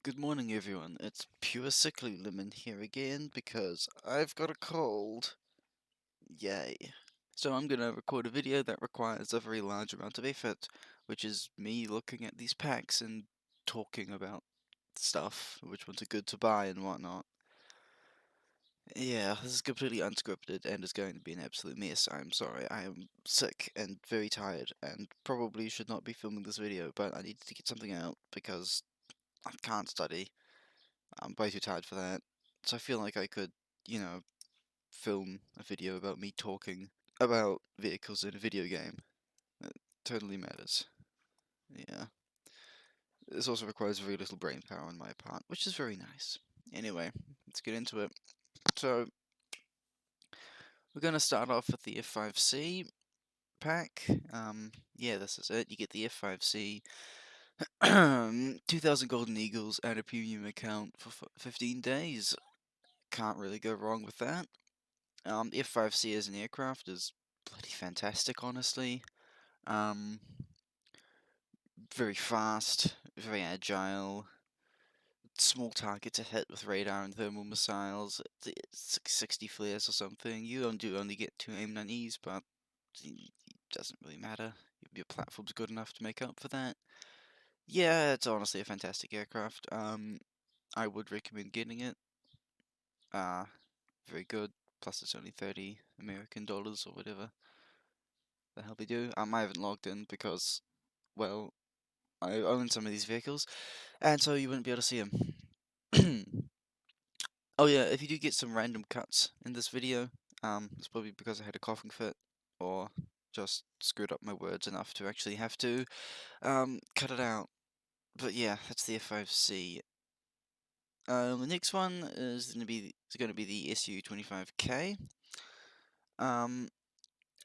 Good morning, everyone. It's PureSicklyLemon here again because I've got a cold. Yay. So I'm gonna record a video that requires a very large amount of effort, which is me looking at these packs and talking about stuff, which ones are good to buy and whatnot. Yeah, this is completely unscripted and is going to be an absolute mess. I'm sorry. I am sick and very tired and probably should not be filming this video, but I need to get something out because I can't study. I'm way too tired for that. So I feel like I could, film a video about me talking about vehicles in a video game. It totally matters. Yeah. This also requires very little brain power on my part, which is very nice. Anyway, let's get into it. So, we're going to start off with the F5C pack. Yeah, this is it. You get the F5C, 2,000 Golden Eagles, and a premium account for 15 days. Can't really go wrong with that. The F5C as an aircraft is bloody fantastic, honestly. Um, Very fast, very agile, small target to hit with radar and thermal missiles. It's like 60 flares or something. You only get 2 AIM-9Es, but it doesn't really matter. Your platform's good enough to make up for that. Yeah, it's honestly a fantastic aircraft. I would recommend getting it. Uh, Very good. Plus, it's only 30 American dollars or whatever the hell they do. I haven't logged in because, well, I own some of these vehicles, and so you wouldn't be able to see them. Oh yeah, if you do get some random cuts in this video, it's probably because I had a coughing fit, or just screwed up my words enough to actually have to, cut it out. But yeah, that's the F5C. The next one is gonna be the SU-25K. Um,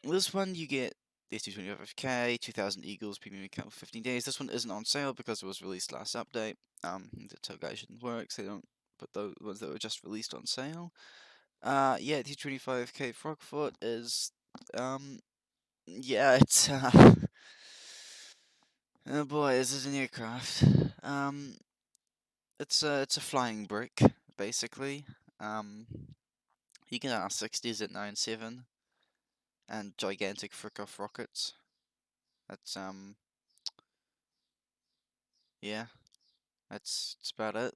This one you get the SU-25K, 2,000 Eagles, premium account for 15 days. This one isn't on sale because it was released last update. That's how Gaijin works. They don't put those ones that were just released on sale. Yeah, the 25K Frogfoot is, yeah, it's, oh boy, this is an aircraft. Um, it's a flying brick, basically. Um, you can R60s at 9.7 and gigantic frick-off rockets. That's, yeah, that's about it.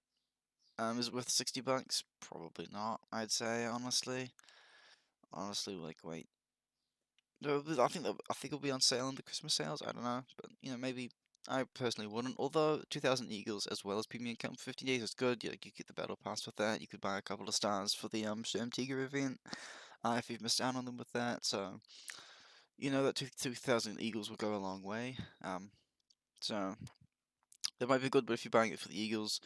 Is it worth $60? Probably not, I'd say, honestly. Honestly, like, wait. No, I think it'll be on sale in the Christmas sales. I don't know, but maybe I personally wouldn't. Although 2,000 Eagles as well as premium account for 15 days is good. You get the battle pass with that. You could buy a couple of stars for the Sturm Tiger event if you've missed out on them with that. So that 2,000 Eagles will go a long way. So that might be good. But if you're buying it for the Eagles,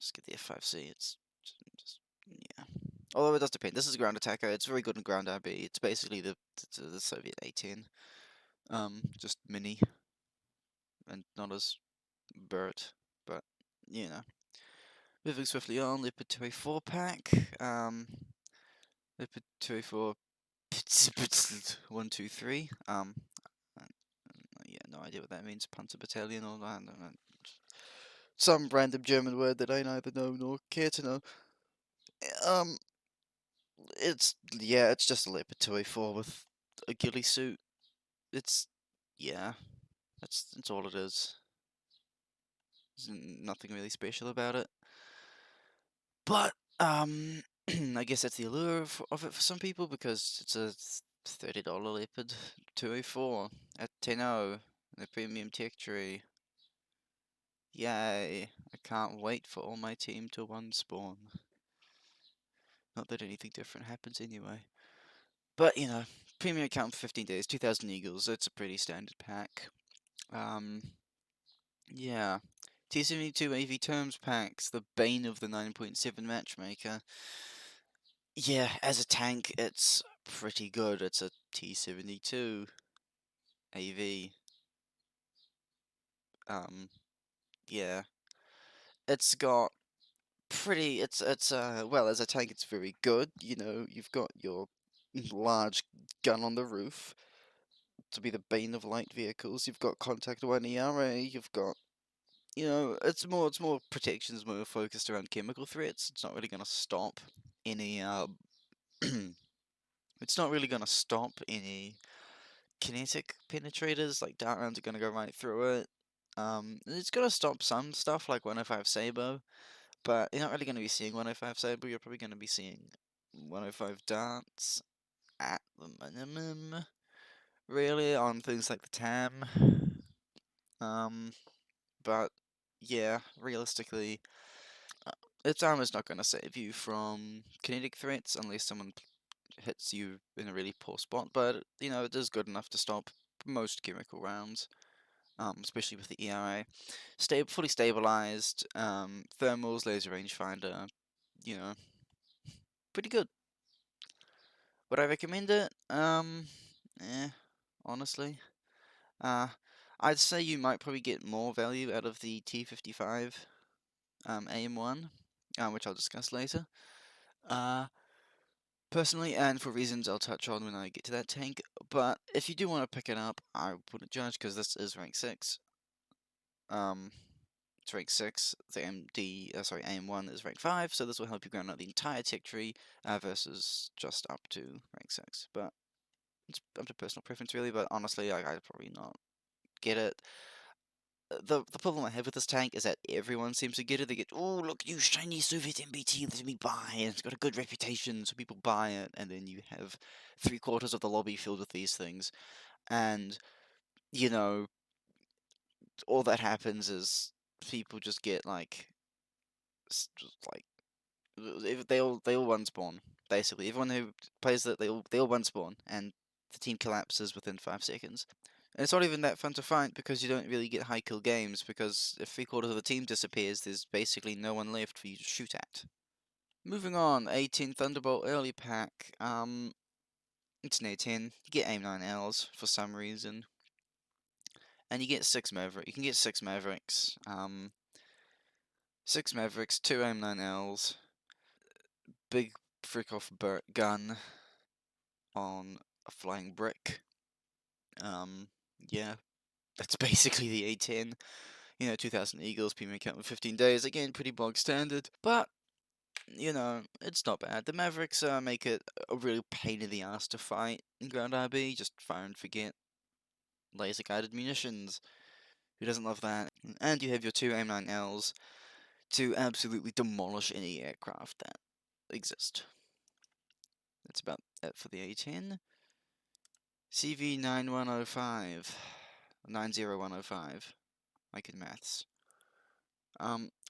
just get the F5C. It's just yeah. Although it does depend. This is a ground attacker. It's very good in ground RB. It's basically the Soviet A-10. Just mini and not as Burt, but you know. Moving swiftly on, Leopard 2A4 pack. Leopard 2A4 123. Yeah, no idea what that means. Panzer Battalion or I don't know. Some random German word that I neither know nor care to know. Um, it's just a Leopard 2A4 with a ghillie suit. It's yeah, that's all it is. There's nothing really special about it. But I guess that's the allure of it for some people because it's a $30 Leopard 204 at 10.0 in a premium tech tree. Yay! I can't wait for all my team to one spawn. Not that anything different happens anyway. But premium account for 15 days, 2,000 Eagles. It's a pretty standard pack. Um, yeah. T72 AV Terms packs, the bane of the 9.7 matchmaker. Yeah, as a tank, it's pretty good. It's a T72 AV. Yeah, it's got well, as a tank, it's very good. You've got your large gun on the roof to be the bane of light vehicles. You've got contact 1 ERA. You've got you know, it's more protections, more focused around chemical threats. It's not really gonna stop any it's not really gonna stop any kinetic penetrators, like dart rounds are gonna go right through it. It's gonna stop some stuff like 105 Sabo, but you're not really gonna be seeing 105 Sabo, you're probably gonna be seeing 105 darts at the minimum, really, on things like the TAM. Um, but yeah, realistically, uh, its armor's not gonna save you from kinetic threats unless someone hits you in a really poor spot, but you know, it is good enough to stop most chemical rounds. Especially with the ERA. Fully stabilized, thermals, laser rangefinder, you know, pretty good. Would I recommend it? Honestly. Uh, I'd say you might probably get more value out of the T55 AM1, which I'll discuss later. Uh, Personally, and for reasons I'll touch on when I get to that tank, but if you do want to pick it up, I wouldn't judge because this is rank 6. Um, It's rank 6, the AM1 is rank 5, so this will help you ground out the entire tech tree versus just up to rank 6. But it's up to personal preference, really, but honestly, I'd probably not get it. The problem I have with this tank is that everyone seems to get it. They get, oh, look, new shiny Soviet MBT, let me buy it. It's got a good reputation, so people buy it, and then you have 3/4 of the lobby filled with these things. And, you know, all that happens is people just get, like, just, like, they all one spawn basically. Everyone who plays that they all one spawn, and the team collapses within 5 seconds. And it's not even that fun to fight because you don't really get high kill games because if 3/4 of the team disappears, there's basically no one left for you to shoot at. Moving on, 18 Thunderbolt early pack. It's an A10. You get aim 9Ls for some reason, and you get 6 Maverick. You can get 6 Mavericks. 6 Mavericks, 2 aim 9Ls, big frick off gun on a flying brick. Um, yeah, that's basically the A10. You know, 2000 Eagles, premium account with 15 days. Again, pretty bog standard, but you know, it's not bad. The Mavericks make it a real pain in the ass to fight in ground RB. Just fire and forget. Laser guided munitions. Who doesn't love that? And you have your 2 aim 9Ls to absolutely demolish any aircraft that exist. That's about it for the A10. CV9105. 90105. I can maths.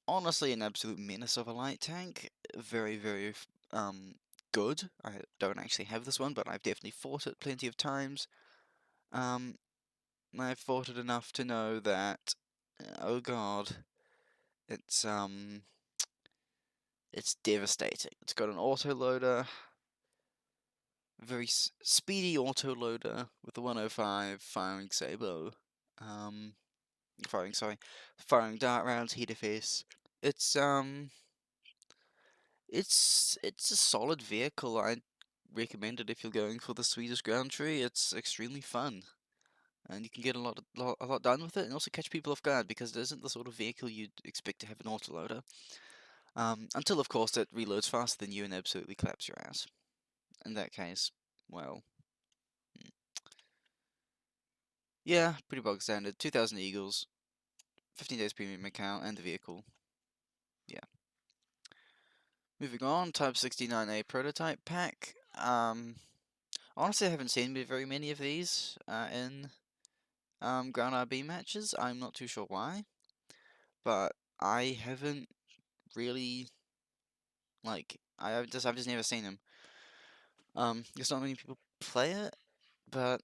Honestly, an absolute menace of a light tank. Very, very good. I don't actually have this one, but I've definitely fought it plenty of times. Um, I've fought it enough to know that, oh god, it's it's devastating. It's got an autoloader, very speedy autoloader with the 105 firing sabo. Firing dart rounds, heat face. It's it's a solid vehicle. I'd recommend it if you're going for the Swedish ground tree. It's extremely fun, and you can get a lot done with it, and also catch people off guard because it isn't the sort of vehicle you'd expect to have an autoloader. Until of course it reloads faster than you and absolutely claps your ass. In that case, well, hmm. Yeah, pretty bog standard. 2000 Eagles, 15 days premium account, and the vehicle. Yeah. Moving on, Type 69A prototype pack. Honestly, I haven't seen very many of these in ground RB matches. I'm not too sure why, but I haven't really I've just never seen them. There's not many people play it, but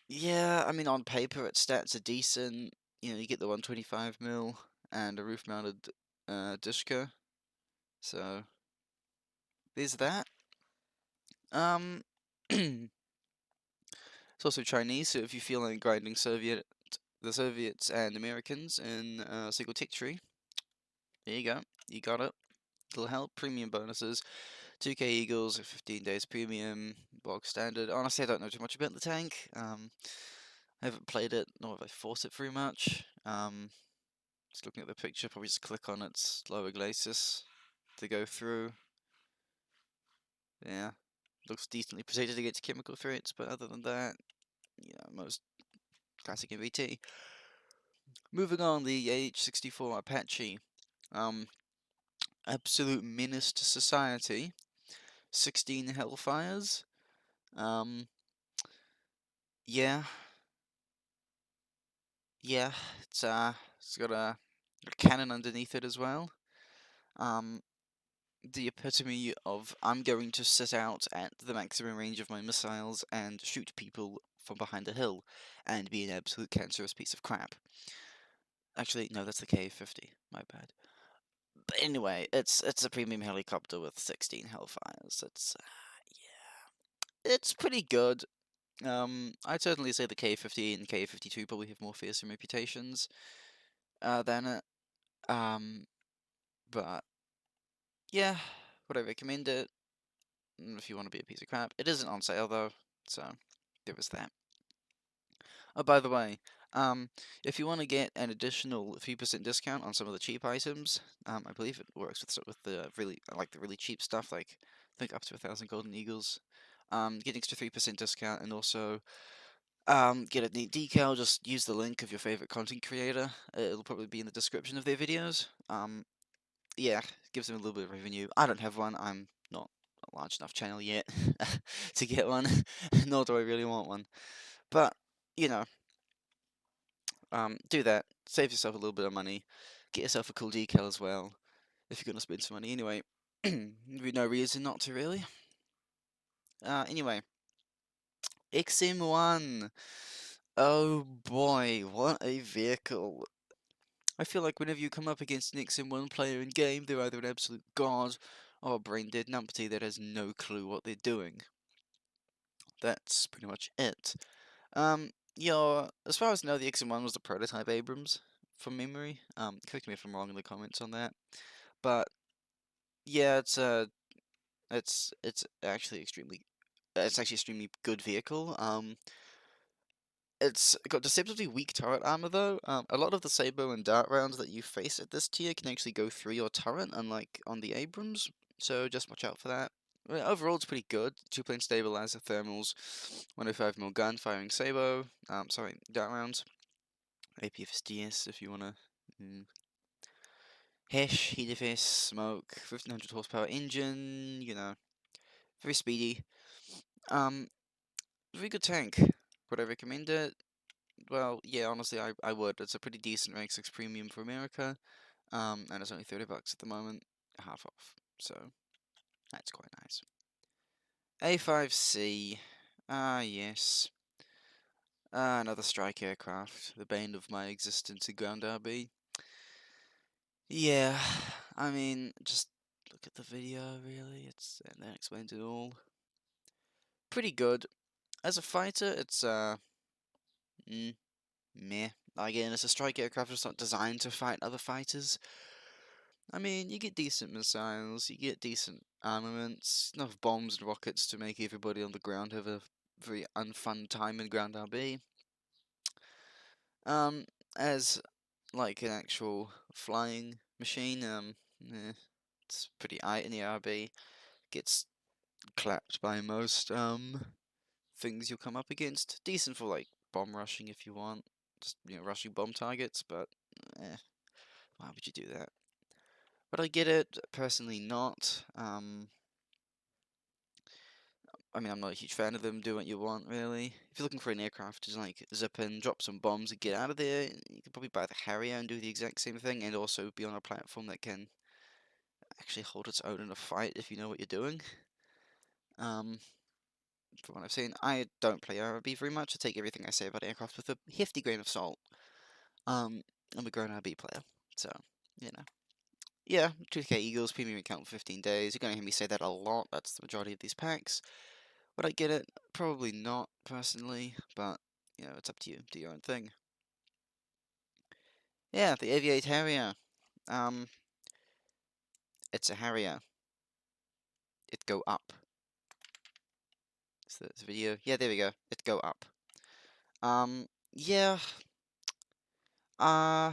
yeah, I mean on paper its stats are decent. You know, you get the 125 mil and a roof-mounted Dishka, so there's that. Um, it's also Chinese, so if you feel like grinding the Soviets and Americans in single tick tree, there you go, you got it. It'll help. Premium bonuses, 2k Eagles, 15 days premium, bog standard. Honestly, I don't know too much about the tank. I haven't played it, nor have I fought it very much. Just looking at the picture, probably just click on its lower glacis to go through. Yeah, looks decently protected against chemical threats, but other than that, most classic MVT. Moving on, the AH-64 Apache. Absolute menace to society. 16 Hellfires. Um, yeah, yeah, it's got a cannon underneath it as well. The epitome of I'm going to sit out at the maximum range of my missiles and shoot people from behind a hill and be an absolute cancerous piece of crap. Actually, no, that's the K-50. My bad. But anyway, it's a premium helicopter with 16 Hellfires. It's pretty good. I'd certainly say the K-50 and K-52 probably have more fearsome reputations than it. But yeah, would I recommend it? If you want to be a piece of crap. It isn't on sale though, so there was that. Oh, by the way, if you want to get an additional 3% discount on some of the cheap items, I believe it works with the really cheap stuff, like I think up to 1,000 golden eagles. Get extra 3% discount and also get a neat decal. Just use the link of your favorite content creator. It'll probably be in the description of their videos. Yeah, gives them a little bit of revenue. I don't have one. I'm not a large enough channel yet to get one, nor do I really want one. But you know, do that. Save yourself a little bit of money. Get yourself a cool decal as well. If you're gonna spend some money anyway, no reason not to really. Anyway, XM1. Oh boy, what a vehicle! I feel like whenever you come up against an XM1 player in game, they're either an absolute god or a brain dead numpty that has no clue what they're doing. That's pretty much it. As far as I know, the XM1 was the prototype Abrams, from memory. Correct me if I'm wrong in the comments on that. But yeah, it's actually extremely good vehicle. It's got deceptively weak turret armor though. A lot of the Sabo and dart rounds that you face at this tier can actually go through your turret, unlike on the Abrams. So just watch out for that. Well, overall, it's pretty good. Two-plane stabilizer, thermals, 105mm gun, firing Sabo. Dart rounds. APFSDS if you wanna. Hesh, heat defense, smoke, 1500 horsepower engine. Very speedy. Um, Very good tank. Would I recommend it? Well, yeah, honestly, I would. It's a pretty decent rank 6 premium for America, and it's only $30 at the moment, half off. So that's quite nice. A5C, yes, another strike aircraft, the bane of my existence in ground RB. Yeah, I mean, just look at the video. Really, and that explains it all. Pretty good. As a fighter, it's meh. Again, it's a strike aircraft. It's not designed to fight other fighters. I mean, you get decent missiles, you get decent armaments, enough bombs and rockets to make everybody on the ground have a very unfun time in ground RB. Um, as like an actual flying machine, it's pretty aight in the RB. Gets clapped by most things you'll come up against. Decent for like bomb rushing if you want, just rushing bomb targets, but why would you do that? But I get it, personally not. I mean, I'm not a huge fan of them. Do what you want, really. If you're looking for an aircraft to like zip in, drop some bombs, and get out of there, you could probably buy the Harrier and do the exact same thing, and also be on a platform that can actually hold its own in a fight if you know what you're doing. Um, from what I've seen, I don't play RB very much. I take everything I say about aircraft with a hefty grain of salt. I'm a grown RB player, so you know. Yeah, 2K Eagles premium account for 15 days. You're gonna hear me say that a lot. That's the majority of these packs. Would I get it? Probably not, personally, but, it's up to you. Do your own thing. Yeah, the Aviate Harrier. Um, it's a Harrier. It go up. So this video. Yeah, there we go. It go up. Yeah,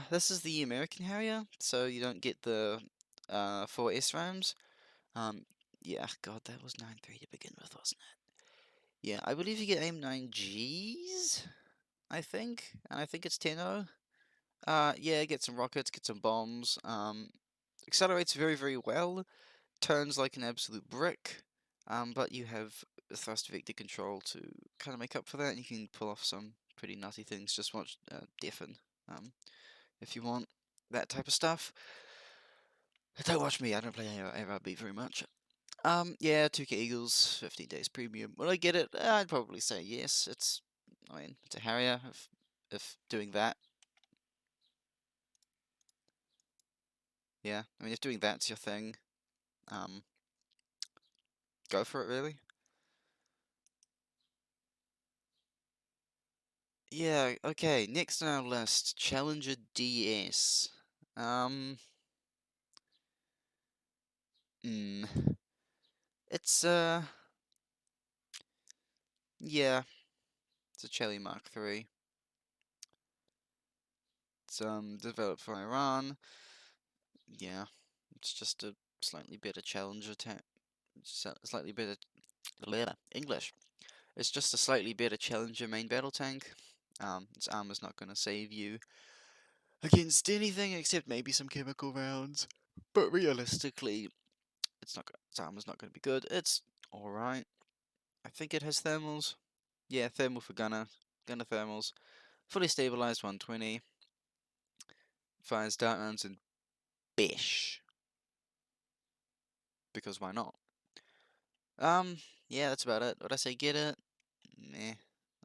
This is the American Harrier, so you don't get the 4 SRAMs. Um, yeah, God, that was 9.3 to begin with, wasn't it? Yeah, I believe you get AIM 9Gs, I think, and I think it's 10-0. Yeah, get some rockets, get some bombs. Accelerates very, very well. Turns like an absolute brick. But you have thrust vector control to kind of make up for that, and you can pull off some pretty nutty things. Just watch Deafen, if you want that type of stuff. Don't watch me, I don't play ARB very much. Yeah, 2K Eagles, 15 days premium. Will I get it? I'd probably say yes. I mean, it's a Harrier. If doing that, yeah. I mean, if doing that's your thing, um, go for it, really. Yeah, okay, next on our list, Challenger DS. Um, hmm, it's, yeah, it's a Chelly Mark III. It's, developed for Iran. Yeah, it's just a slightly better Challenger tank. Slightly better, English. It's just a slightly better Challenger main battle tank. Its armor's not going to save you against anything except maybe some chemical rounds. But realistically, its armor's not going to be good. It's alright. I think it has thermals. Yeah, thermal for gunner. Gunner thermals. Fully stabilized 120. Fires dart rounds and bish. Because why not? Um, yeah, that's about it. Would I say get it? Meh.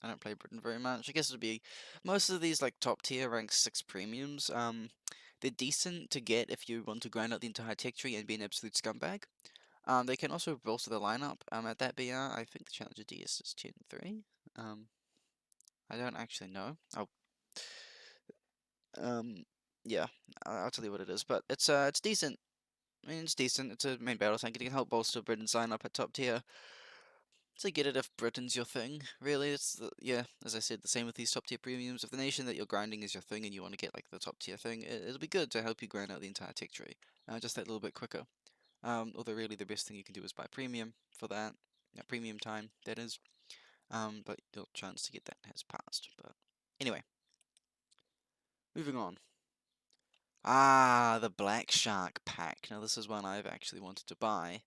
I don't play Britain very much. I guess it'd be most of these like top tier rank 6 premiums. They're decent to get if you want to grind out the entire tech tree and be an absolute scumbag. They can also bolster the lineup. At that BR, I think the Challenger DS is 10-3. I don't actually know. Um, yeah, I'll tell you what it is, but it's decent. I mean, it's decent. It's a main battle tank. It can help bolster Britain's lineup at top tier. So get it if Britain's your thing. Really, yeah. As I said, the same with these top tier premiums. If the nation that you're grinding is your thing and you want to get like the top tier thing, it'll be good to help you grind out the entire tech tree, just that little bit quicker. Although really the best thing you can do is buy premium for that. Yeah, premium time, that is. But your chance to get that has passed. But anyway, moving on. The Black Shark pack. Now this is one I've actually wanted to buy,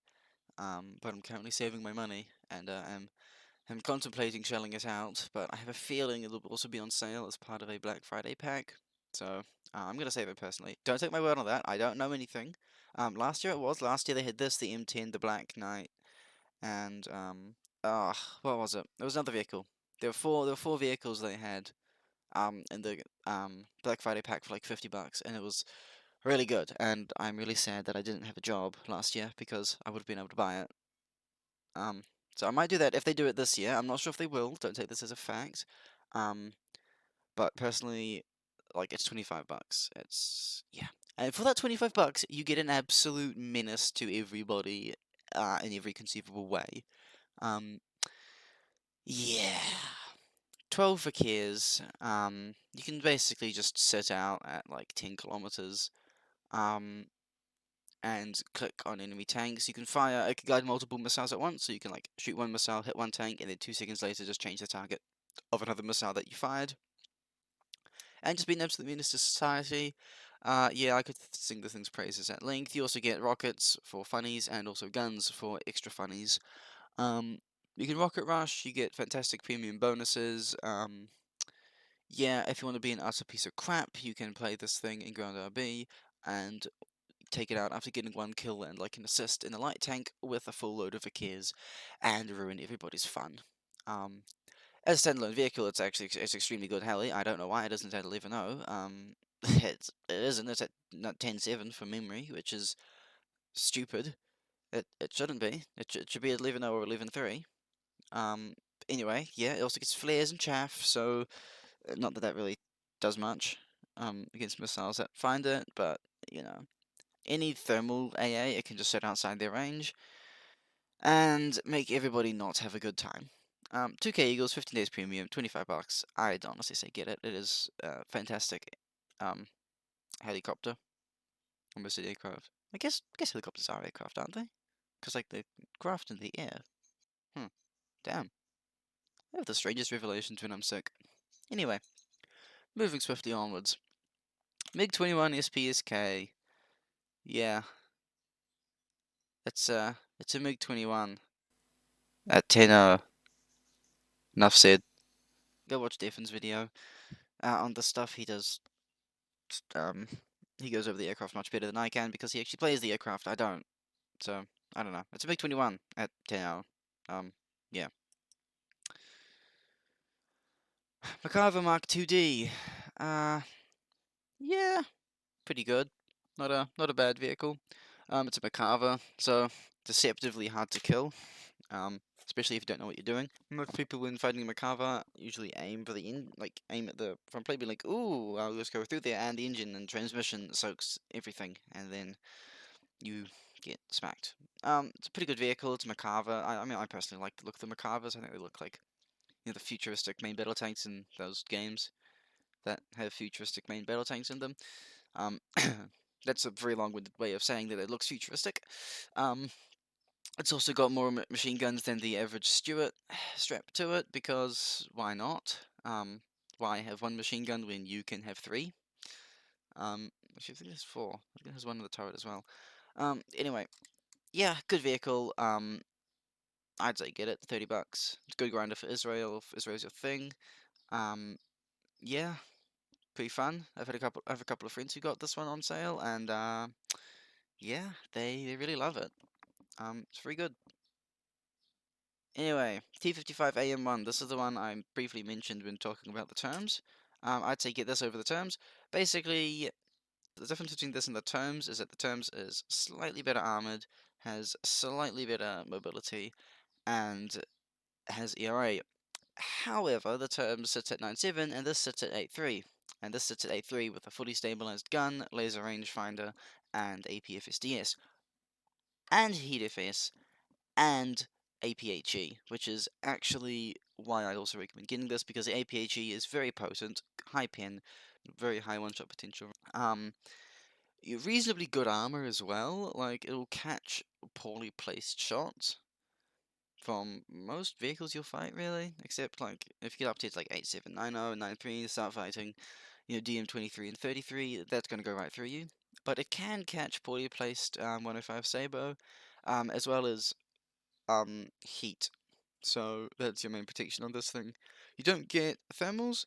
but I'm currently saving my money, and I'm contemplating shelling it out, but I have a feeling it'll also be on sale as part of a Black Friday pack, so I'm gonna save it personally. Don't take my word on that, I don't know anything. Last year it was. Last year they had this, the M10, the Black Knight, and what was it? There was another vehicle. There were four vehicles they had in the Black Friday pack for like $50, and it was really good. And I'm really sad that I didn't have a job last year because I would have been able to buy it. Um, so I might do that if they do it this year. I'm not sure if they will. Don't take this as a fact. Um, but personally, like it's $25. Yeah, and for that $25, you get an absolute menace to everybody, in every conceivable way. Um, yeah. 12 for Kiers. You can basically just sit out at like 10 kilometers. Um, and click on enemy tanks. You can fire, it can guide multiple missiles at once, so you can like shoot one missile, hit one tank, and then 2 seconds later just change the target of another missile that you fired. And just being absolutely menace to society. Yeah, I could sing the thing's praises at length. You also get rockets for funnies and also guns for extra funnies. Um, you can rocket rush, you get fantastic premium bonuses. Yeah, if you want to be an utter piece of crap, you can play this thing in Ground RB and take it out after getting one kill and like an assist in a light tank with a full load of Akirs and ruin everybody's fun. Um, as a standalone vehicle, it's extremely good heli. I don't know why it doesn't at 11.0. It isn't. It's at 10.7 from memory, which is stupid. It shouldn't be. It should be at 11.0 or 11.3. Um, anyway, yeah, it also gets flares and chaff, so not that that really does much against missiles that find it, but you know, any thermal AA, it can just sit outside their range and make everybody not have a good time. 2K Eagles, 15 days premium, $25. I'd honestly say get it. It is fantastic. helicopter. Almost an aircraft. I guess helicopters are aircraft, aren't they? Because like they're craft in the air. Hmm. Damn. I have the strangest revelations when I'm sick. Anyway, moving swiftly onwards. MiG-21 SPSK. Yeah, it's a MiG-21 at 10. Enough said. Go watch Defin's video on the stuff he does. Um, he goes over the aircraft much better than I can because he actually plays the aircraft. I don't. So I don't know. It's a MiG-21 at 10. Yeah. Macarva Mark 2D. Yeah, pretty good. Not a bad vehicle. It's a Macarva, so deceptively hard to kill. Especially if you don't know what you're doing. Most people when fighting a Macarva usually aim for the aim at the front plate, be like, ooh, I'll just go through there, and the engine and transmission soaks everything, and then you get smacked. It's a pretty good vehicle. It's a Macarva. I mean, I personally like the look of the Macarvas. I think they look like the futuristic main battle tanks in those games that have futuristic main battle tanks in them. Um, that's a very long-winded way of saying that it looks futuristic. It's also got more machine guns than the average Stuart strapped to it, because why not? Why have one machine gun when you can have three? Actually, I think there's four. I think there's one in the turret as well. Anyway, yeah, good vehicle. I'd say get it, $30. It's a good grinder for Israel, if Israel's your thing. Yeah, pretty fun. I have a couple of friends who got this one on sale, and yeah, they really love it. It's very good. Anyway, T55AM1. This is the one I briefly mentioned when talking about the terms. I'd say get this over the terms. Basically, the difference between this and the terms is that the terms is slightly better armored, has slightly better mobility, and has ERA. However, the terms sits at 9.7 and this sits at 8.3. And this sits at 8.3 with a fully stabilized gun, laser rangefinder, and APFSDS, and heat FS, and APHE, which is actually why I also recommend getting this, because the APHE is very potent, high pin, very high one-shot potential. Reasonably good armor as well, like it'll catch poorly placed shots from most vehicles you'll fight, really, except like if you get up to like 87, 90, 93, start fighting, DM23 and 33, that's going to go right through you. But it can catch poorly placed 105 Sabo, as well as heat. So that's your main protection on this thing. You don't get thermals,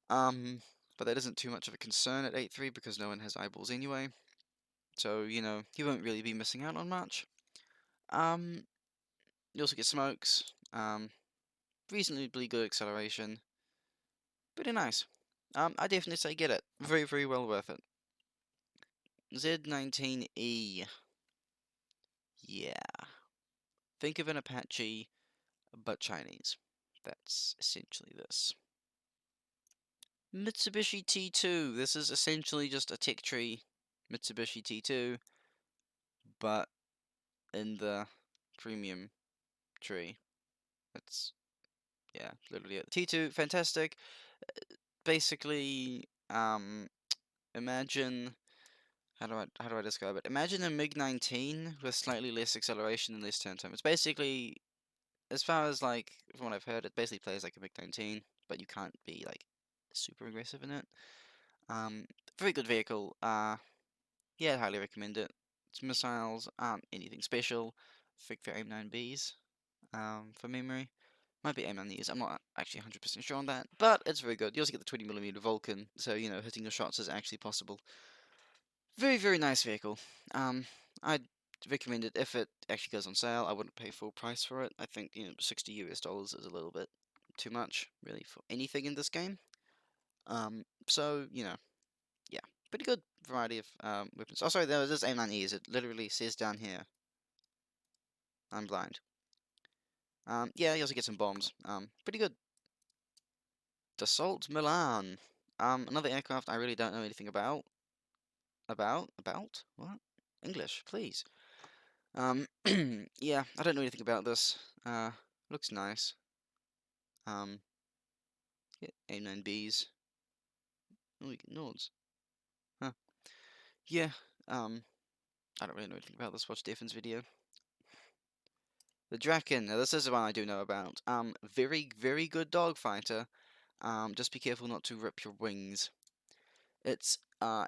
but that isn't too much of a concern at 8.3 because no one has eyeballs anyway. So, you won't really be missing out on much. You also get smokes, reasonably good acceleration. Pretty nice. I definitely say get it. Very, very well worth it. Z19E. Yeah. Think of an Apache, but Chinese. That's essentially this. Mitsubishi T2. This is essentially just a tech tree Mitsubishi T2, but in the premium tree. That's, yeah, literally it. T2, fantastic. Basically, imagine, how do I describe it? Imagine a MiG-19 with slightly less acceleration and less turn time. It's basically, as far as like from what I've heard, it basically plays like a MiG-19, but you can't be like super aggressive in it. Very good vehicle. Yeah, I'd highly recommend it. Its missiles aren't anything special. I think they're AIM-9Bs, for memory. Might be AIM-9Es, I'm not actually 100% sure on that, but it's very good. You also get the 20mm Vulcan, so, hitting your shots is actually possible. Very, very nice vehicle. I'd recommend it if it actually goes on sale. I wouldn't pay full price for it. I think, $60 is a little bit too much, really, for anything in this game. So, yeah, pretty good variety of weapons. Oh, sorry, there was this AIM-9Es. It literally says down here. I'm blind. Yeah, you also get some bombs. Pretty good. Dassault Milan. Another aircraft I really don't know anything about. About? What? English, please. Yeah, I don't know anything about this. Looks nice. Yeah, A9Bs. Oh, you get nods. Yeah, I don't really know anything about this. Watch Defin's video. The Draken. Now, this is the one I do know about. Very, very good dog fighter. Just be careful not to rip your wings. It's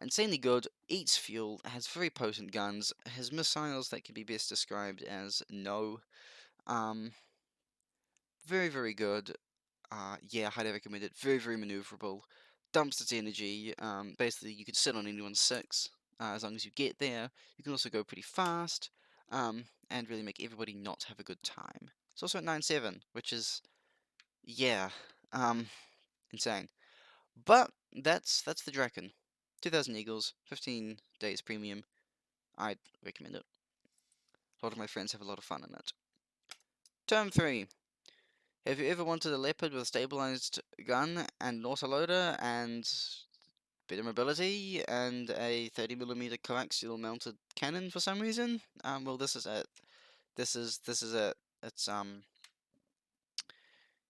insanely good, eats fuel, has very potent guns, has missiles that can be best described as no. Um, very, very good. Yeah, highly recommend it. Very, very maneuverable. Dumps its energy. Basically, you can sit on anyone's six as long as you get there. You can also go pretty fast and really make everybody not have a good time. It's also at 9.7, which is, yeah, um, insane. But that's the Draken. 2,000 Eagles, 15 days premium. I'd recommend it. A lot of my friends have a lot of fun in it. Term 3. Have you ever wanted a leopard with a stabilized gun and an autoloader and better mobility and a 30mm coaxial mounted cannon for some reason? Well, this is it. This is it. It's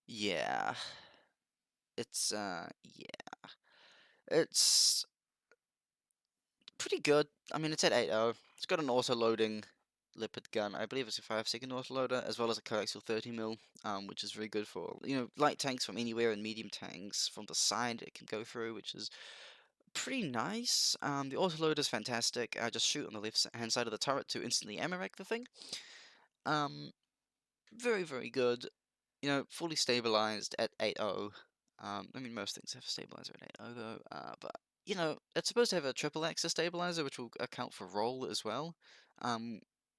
yeah. Yeah. It's pretty good. I mean, it's at 8.0. It's got an auto-loading leopard gun. I believe it's a 5-second autoloader, as well as a coaxial 30mm, which is very good for, light tanks from anywhere and medium tanks from the side it can go through, which is pretty nice. The autoloader is fantastic. I just shoot on the left hand side of the turret to instantly ammo rack the thing. Um, very, very good. Fully stabilized at 8.0. I mean, most things have a stabilizer at 8.0 though, but it's supposed to have a triple axis stabilizer, which will account for roll as well.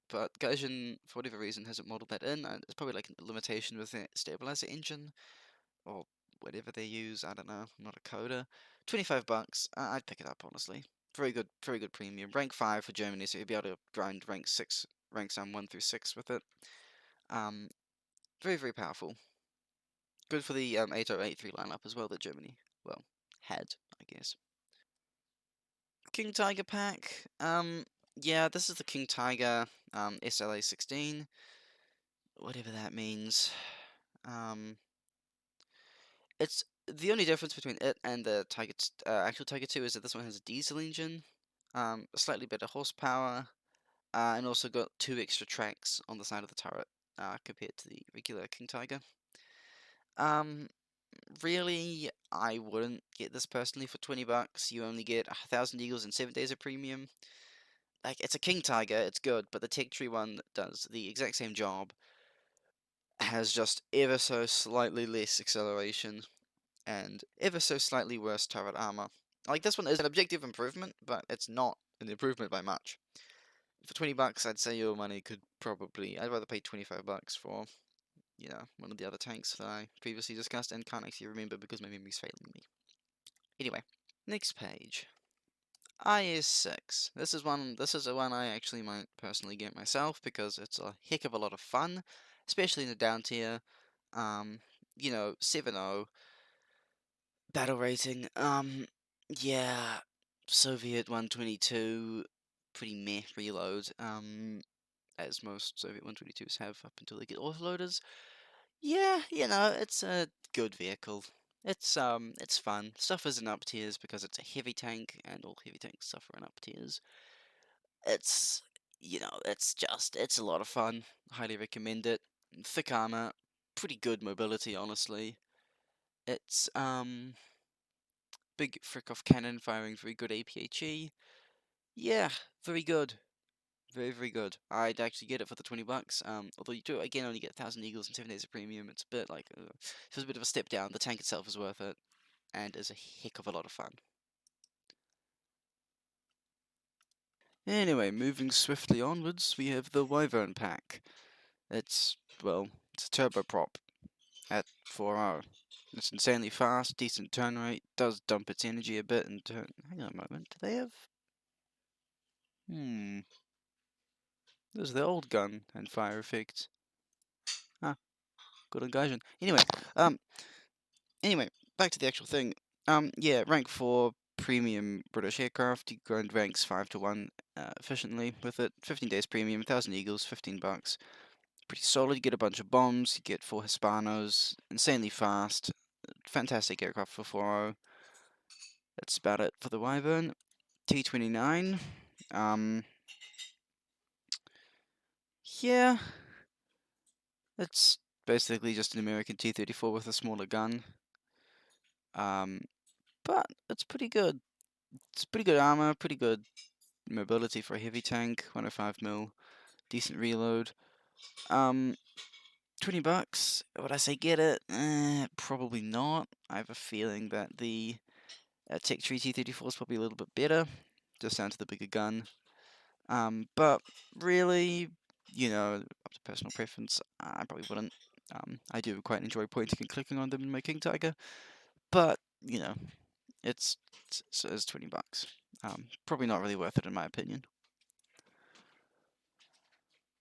But Gaijin, for whatever reason, hasn't modeled that in. It's probably like a limitation with the stabilizer engine or whatever they use. I don't know. I'm not a coder. $25. I'd pick it up honestly. Very good premium. Rank 5 for Germany, so you'll be able to grind rank 6, ranks 1 through 6 with it. Um, very, very powerful. Good for the 8083 lineup as well that Germany, well, had, I guess. King Tiger pack. Yeah, this is the King Tiger SLA 16, whatever that means. It's the only difference between it and the Tiger, actual Tiger 2 is that this one has a diesel engine, slightly better horsepower, and also got 2 extra tracks on the side of the turret compared to the regular King Tiger. Really, I wouldn't get this personally for $20. You only get 1,000 Eagles and 7 days of premium. Like, it's a King Tiger, it's good, but the Tech Tree one does the exact same job, has just ever so slightly less acceleration, and ever so slightly worse turret armor. Like, this one is an objective improvement, but it's not an improvement by much. For $20, I'd say your money could probably, I'd rather pay $25 for, one of the other tanks that I previously discussed and can't actually remember because my memory's failing me. Anyway, next page. IS-6. This is a one I actually might personally get myself because it's a heck of a lot of fun, especially in the down tier. 7.0 battle rating. Yeah, Soviet 122, pretty meh reload. As most Soviet 122s have up until they get autoloaders. Yeah, it's a good vehicle. It's fun. Suffers in up tiers because it's a heavy tank, and all heavy tanks suffer in up tiers. It's, it's a lot of fun. Highly recommend it. Thick armor, pretty good mobility, honestly. It's, big frick-off cannon firing very good APHE. Yeah, very good. Very, very good. I'd actually get it for the $20. Although you do again only get 1,000 Eagles and 7 days of premium. It's a bit like feels a bit of a step down. The tank itself is worth it, and is a heck of a lot of fun. Anyway, moving swiftly onwards, we have the Wyvern pack. It's it's a turboprop at 4.0. It's insanely fast, decent turn rate, does dump its energy a bit and turn. Hang on a moment. Do they have? There's the old gun and fire effects. Ah, good on Gaijin. Anyway, back to the actual thing. Yeah, rank 4 premium British aircraft. You grind ranks 5 to 1 efficiently with it. 15 days premium, 1,000 Eagles, $15. Pretty solid. You get a bunch of bombs, you get 4 Hispanos, insanely fast. Fantastic aircraft for 4.0. That's about it for the Wyvern. T29. Um, yeah, it's basically just an American T-34 with a smaller gun. Um, but it's pretty good. It's pretty good armor, pretty good mobility for a heavy tank. 105 mil, decent reload. 20 bucks. Would I say get it? Probably not. I have a feeling that the Tech 3 T-34 is probably a little bit better, just down to the bigger gun. But really, up to personal preference, I probably wouldn't. I do quite enjoy pointing and clicking on them in my King Tiger, but it's it's 20 bucks. Probably not really worth it in my opinion.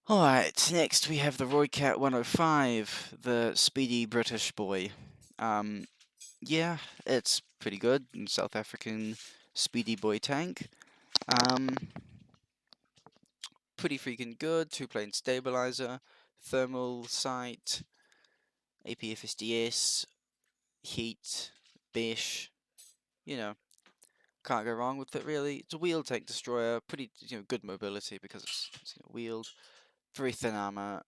Alright, next we have the Roycat 105, the speedy British boy. Yeah, it's pretty good. South African speedy boy tank. Pretty freaking good. 2-plane stabilizer, thermal sight, APFSDS, heat, bish. You know, can't go wrong with it really. It's a wheeled tank destroyer. Pretty good mobility because it's wheeled. Very thin armor.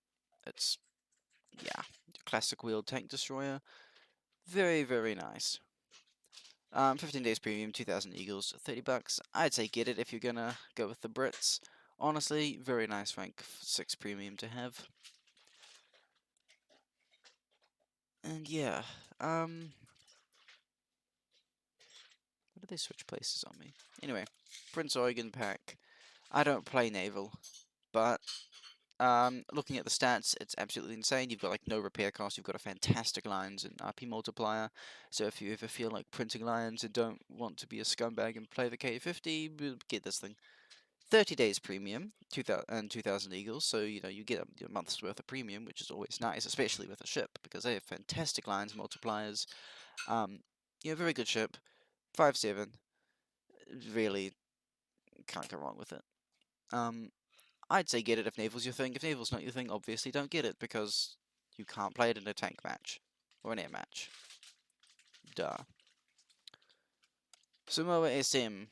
It's yeah, classic wheeled tank destroyer. Very, very nice. 15 days premium, 2,000 eagles, 30 bucks. I'd say get it if you're gonna go with the Brits. Honestly, very nice rank 6 premium to have. And yeah, what did they switch places on me? Anyway, Prince Eugen pack. I don't play Naval, but looking at the stats, it's absolutely insane. You've got like no repair cost. You've got a fantastic lines and RP multiplier. So if you ever feel like printing lines and don't want to be a scumbag and play the K50, get this thing. 30 days premium, 2,000 eagles. So you get a month's worth of premium, which is always nice, especially with a ship because they have fantastic lines multipliers. Very good ship. 5.7. Really can't go wrong with it. I'd say get it if Naval's your thing. If Naval's not your thing, obviously don't get it because you can't play it in a tank match or an air match. Duh. Samoa SM.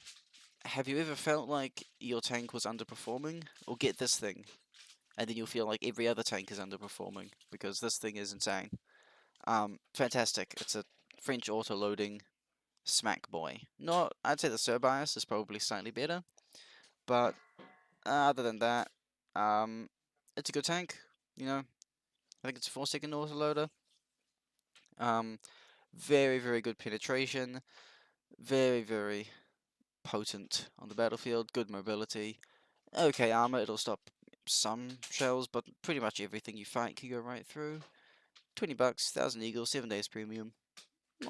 Have you ever felt like your tank was underperforming? Or get this thing, and then you'll feel like every other tank is underperforming because this thing is insane. Fantastic. It's a French auto-loading smack boy. Not, I'd say the Sir Bias is probably slightly better, but other than that, it's a good tank. I think it's a 4-second autoloader. Very, very good penetration. Very, very potent on the battlefield. Good mobility. Okay armor, it'll stop some shells, but pretty much everything you fight can go right through. 20 bucks, 1,000 eagles, 7 days premium.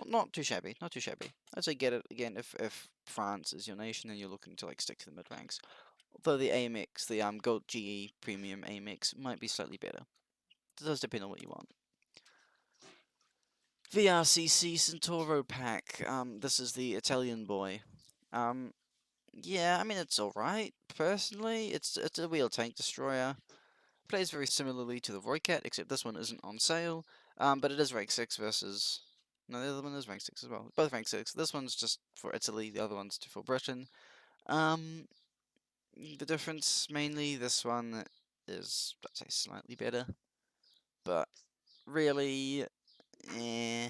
Not too shabby, not too shabby. I'd say get it again if France is your nation and you're looking to like stick to the mid ranks. Although the AMX, the Gold GE Premium AMX might be slightly better. It does depend on what you want. VRCC Centauro pack. This is the Italian boy. Yeah, I mean it's alright, personally. It's a wheel tank destroyer. Plays very similarly to the Roycat, except this one isn't on sale. But it is rank 6 versus... No, the other one is rank 6 as well. Both rank 6. This one's just for Italy, the other one's for Britain. The difference, mainly, this one is, I'd say, slightly better. But, really, eh...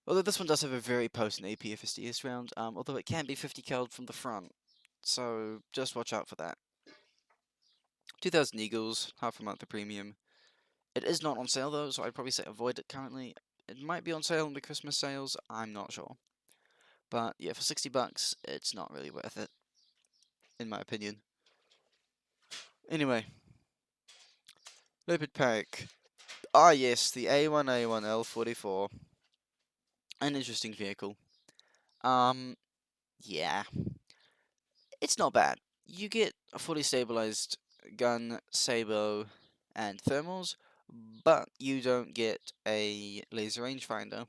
Although this one does have a very potent APFSDS round, although it can be 50 called from the front. So, just watch out for that. 2,000 eagles, half a month of premium. It is not on sale though, so I'd probably say avoid it currently. It might be on sale in the Christmas sales, I'm not sure. But yeah, for 60 bucks, it's not really worth it, in my opinion. Anyway, Leopard Pack. Ah yes, the A1A1L44. An interesting vehicle. Yeah. It's not bad. You get a fully stabilized gun, sabot, and thermals, but you don't get a laser rangefinder,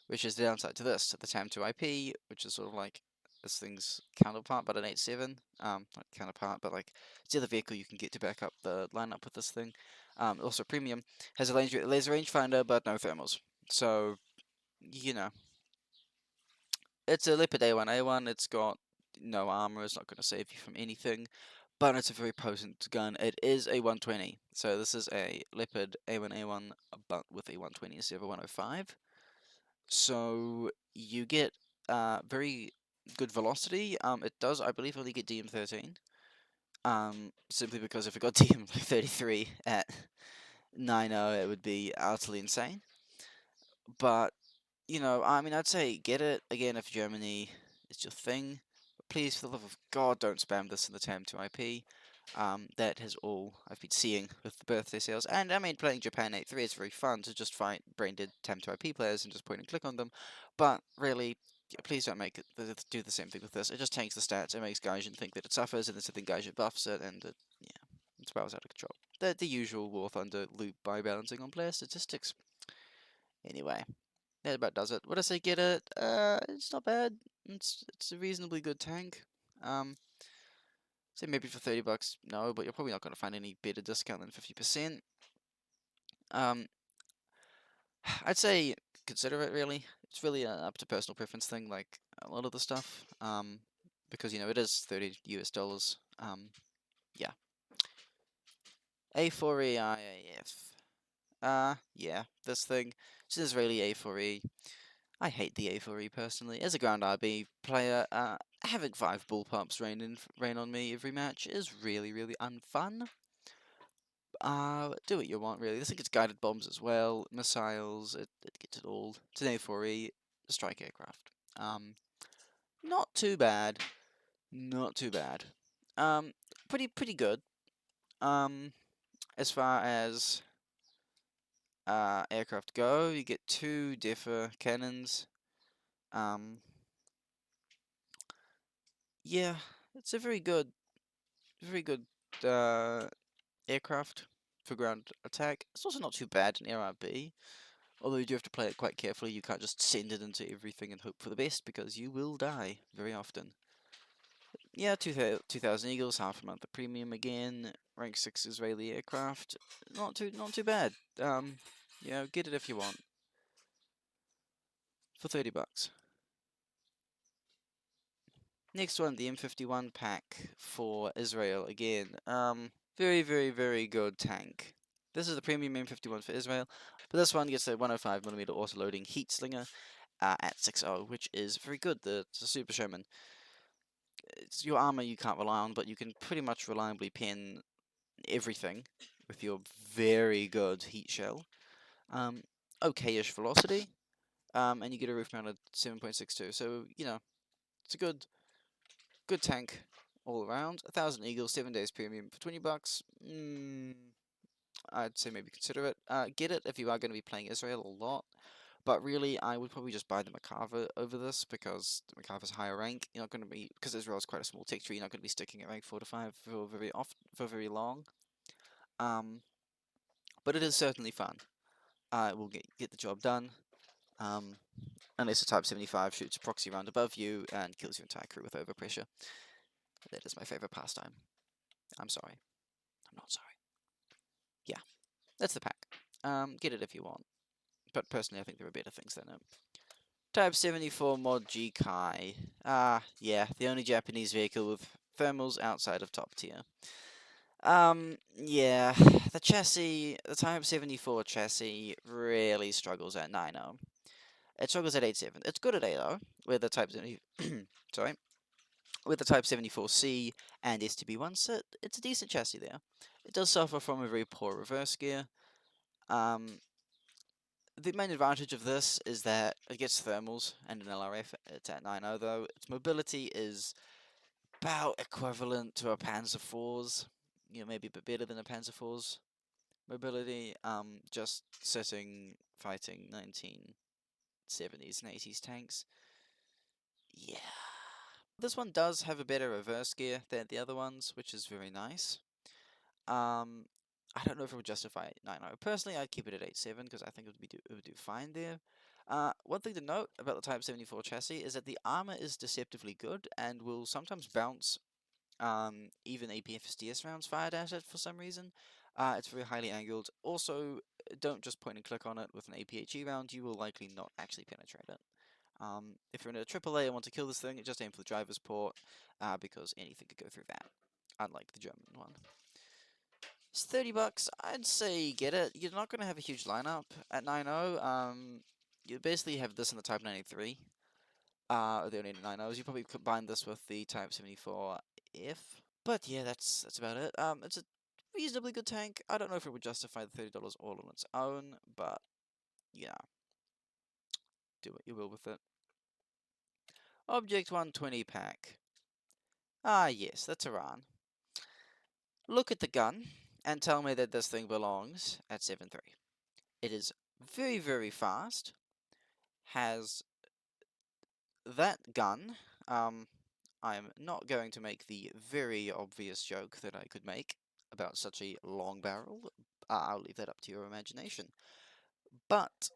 which is the downside to this. The TAM2 IP, which is sort of like this thing's counterpart, but an 8.7. Not counterpart, but like it's the other vehicle you can get to back up the lineup with this thing. Also premium, has a laser rangefinder, but no thermals. So, It's a Leopard A1A1. It's got no armor. It's not going to save you from anything, but it's a very potent gun. It is a 120, so this is a Leopard A1A1, but with a 120 instead of a 105. So you get very good velocity. It does, I believe, only get DM13. Simply because if it got DM33 at 9.0, it would be utterly insane. But you know, I mean, I'd say get it again if Germany is your thing. But please, for the love of God, don't spam this in the TAM2IP. That has all I've been seeing with the birthday sales. And I mean, playing Japan 8.3 is very fun to just fight brain-dead TAM2IP players and just point and click on them. But really, please don't make it do the same thing with this. It just tanks the stats. It makes Gaijin think that it suffers, and then something Gaijin buffs it, and yeah, it spirals out of control. The usual War Thunder loop by balancing on player statistics. Anyway. That about does it. Would I say get it? It's not bad. It's a reasonably good tank. Say maybe for $30, no, but you're probably not going to find any better discount than 50%. Um, I'd say consider it really. It's really a up to personal preference thing, like a lot of the stuff. Because you know it is $30 US. Yeah. A4E IAF. Yeah, this thing. It's an Israeli A4E. I hate the A4E personally. As a ground RB player, having 5 bullpups rain on me every match is really, really unfun. Do what you want, really. This thing gets guided bombs as well, missiles, it gets it all. It's an A4E, a strike aircraft. Not too bad. Not too bad. Um, pretty good. As far as aircraft go, you get 2 Differ cannons. Yeah, it's a very good aircraft for ground attack. It's also not too bad in ARB, although you do have to play it quite carefully. You can't just send it into everything and hope for the best because you will die very often. Yeah, 2000 Eagles, half a month of premium again. Rank 6 Israeli aircraft. Not too bad. You know, get it if you want. For $30. Next one, the M51 pack for Israel again. Very good tank. This is the premium M51 for Israel, but this one gets a 105mm auto-loading heat slinger at 6.0, which is very good. It's a Super Showman. It's your armor you can't rely on, but you can pretty much reliably pin everything with your very good heat shell. Okay-ish velocity, and you get a roof mounted 7.62. So you know it's a good tank all around. 1,000 Eagles, 7 days premium for $20. I'd say maybe consider it. Get it if you are going to be playing Israel a lot. But really, I would probably just buy the Makava over this because the Makava's higher rank. You're not going to be, because Israel is quite a small tech tree, you're not going to be sticking at rank 4 to 5 for very long. But it is certainly fun. It will get the job done. Unless a Type 75 shoots a proxy round above you and kills your entire crew with overpressure. That is my favorite pastime. I'm sorry. I'm not sorry. Yeah, that's the pack. Get it if you want. But personally, I think there are better things than it. Type 74 Mod G Kai. Yeah, the only Japanese vehicle with thermals outside of top tier. Yeah, the chassis, the Type 74 chassis really struggles at 9.0. It struggles at 8.7. It's good at 8.0, with the Type 70, sorry, with the Type 74C and STB1 sit. It's a decent chassis there. It does suffer from a very poor reverse gear. The main advantage of this is that it gets thermals and an LRF. It's at 9.0 though. Its mobility is about equivalent to a Panzer IV's. You know, maybe a bit better than a Panzer IV's mobility. Just sitting, fighting 1970s and 80s tanks. Yeah. This one does have a better reverse gear than the other ones, which is very nice. I don't know if it would justify 9.0. Personally, I'd keep it at 8.7 because I think it would do fine there. One thing to note about the Type 74 chassis is that the armor is deceptively good and will sometimes bounce even APFSDS rounds fired at it for some reason. It's very highly angled. Also, don't just point and click on it with an APHE round, you will likely not actually penetrate it. If you're in a AAA and want to kill this thing, just aim for the driver's port, because anything could go through that, unlike the German one. It's 30 bucks. I'd say get it. You're not going to have a huge lineup at 9.0. You basically have this in the Type 93. The only 9.0s. You probably combine this with the Type 74F. But yeah, that's about it. It's a reasonably good tank. I don't know if it would justify the $30 all on its own, but yeah, do what you will with it. Object 120 pack. Ah, yes, that's Iran. Look at the gun and tell me that this thing belongs at 7.3. It is very, very fast. Has that gun. I'm not going to make the very obvious joke that I could make about such a long barrel. I'll leave that up to your imagination. But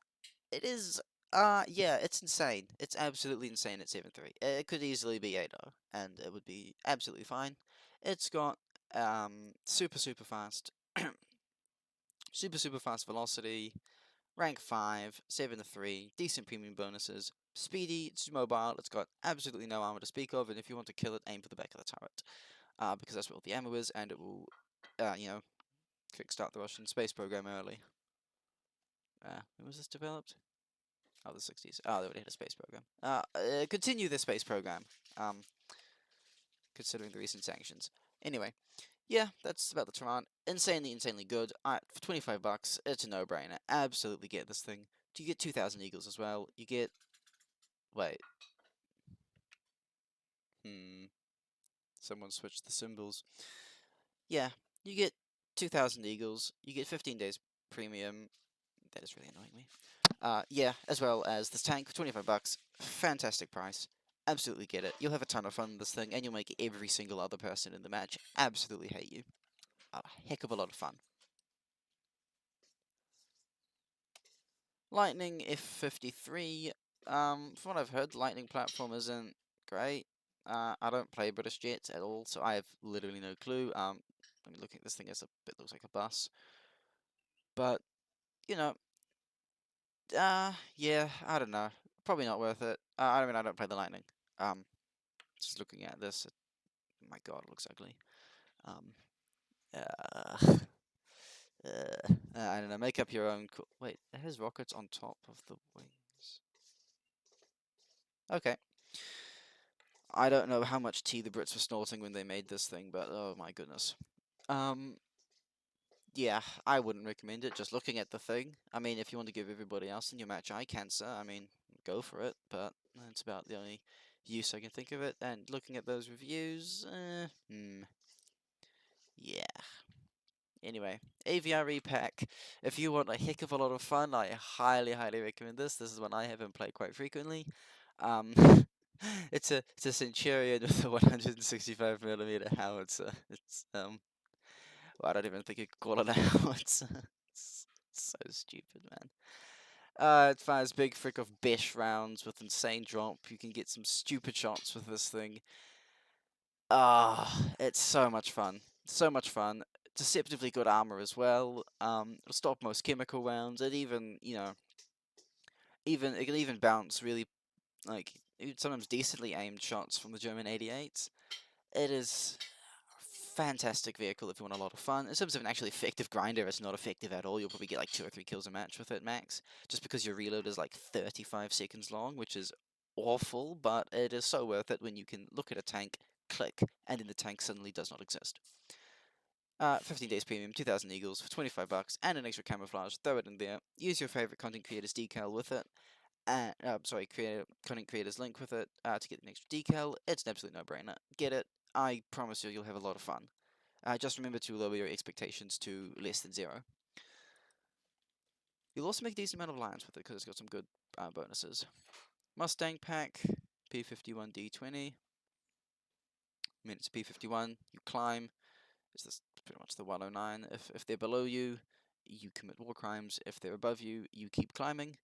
it is, yeah, it's insane. It's absolutely insane at 7.3. It could easily be 8.0, and it would be absolutely fine. It's got, super, super fast, super, super fast velocity, rank 5, 7-3, decent premium bonuses, speedy, it's mobile, it's got absolutely no armor to speak of, and if you want to kill it, aim for the back of the turret, because that's where all the ammo is, and it will, kickstart the Russian space program early. When was this developed? Oh, the 60s. Oh, they already had a space program. Continue the space program, considering the recent sanctions. Anyway, yeah, that's about the Tehran. Insanely, insanely good. For 25 bucks, it's a no-brainer. Absolutely get this thing. You get 2,000 Eagles as well. You get... Wait. Someone switched the symbols. Yeah, you get 2,000 Eagles. You get 15 days premium. That is really annoying me. Yeah, as well as this tank for 25 bucks. Fantastic price. Absolutely get it. You'll have a ton of fun with this thing, and you'll make every single other person in the match absolutely hate you. A heck of a lot of fun. Lightning F53. From what I've heard, the Lightning platform isn't great. I don't play British jets at all, so I have literally no clue. I mean, looking at this thing, it looks like a bus. But, you know, yeah, I don't know. Probably not worth it. I mean, I don't play the Lightning. Just looking at this, my God, it looks ugly. Uh, I don't know. Make up your own. Wait, it has rockets on top of the wings. Okay. I don't know how much tea the Brits were snorting when they made this thing, but oh my goodness. Yeah, I wouldn't recommend it. Just looking at the thing. I mean, if you want to give everybody else in your match eye cancer, I mean, go for it. But that's about the only use I can think of it. And looking at those reviews, yeah. Anyway, AVRE pack. If you want a heck of a lot of fun, I highly, highly recommend this. This is one I haven't played quite frequently. Um, it's a Centurion with a 165mm howitzer. Well, I don't even think you could call it a howitzer. It's so stupid, man. It fires big frick of Besh rounds with insane drop. You can get some stupid shots with this thing. It's so much fun. So much fun. Deceptively good armor as well. It'll stop most chemical rounds. It even, it can even bounce really, like, sometimes decently aimed shots from the German 88s. It is a fantastic vehicle if you want a lot of fun. In terms of an actually effective grinder, it's not effective at all. You'll probably get like 2 or 3 kills a match with it max, just because your reload is like 35 seconds long, which is awful, but it is so worth it when you can look at a tank, click, and then the tank suddenly does not exist. 15 days premium, 2,000 Eagles for 25 bucks, and an extra camouflage. Throw it in there. Use your favorite content creator's decal with it. Content creator's link with it to get an extra decal. It's an absolute no-brainer. Get it. I promise you'll have a lot of fun. Just remember to lower your expectations to less than 0. You'll also make a decent amount of alliance with it because it's got some good bonuses. Mustang pack, P51D20. I mean, it's a P51. You climb. It's pretty much the 109. If they're below you, you commit war crimes. If they're above you, you keep climbing.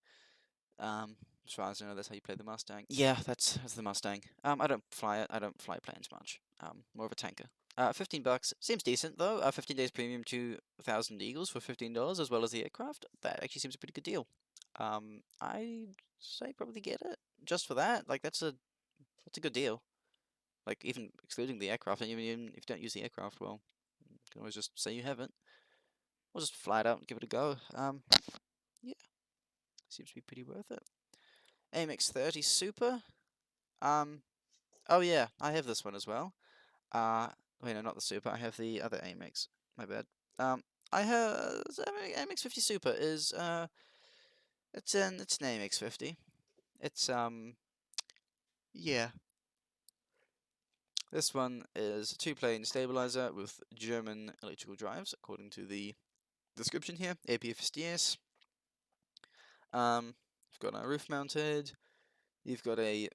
As far as I know, that's how you play the Mustang. Yeah, that's the Mustang. I don't fly it. I don't fly planes much. More of a tanker. 15 bucks seems decent though. 15 days premium, 2,000 Eagles for $15, as well as the aircraft. That actually seems a pretty good deal. I say probably get it. just for that, like that's a good deal. Like even excluding the aircraft, and even if you don't use the aircraft, well, you can always just say you haven't. Or just fly it out and give it a go. Yeah, seems to be pretty worth it. AMX 30 Super. Um, oh yeah, I have this one as well. Wait, no, not the Super. I have the other AMX. My bad. Um, I have AMX 50 Super is it's an AMX 50. It's yeah. This one is a two-plane stabilizer with German electrical drives, according to the description here. APFSDS. You've got a roof mounted. You've got a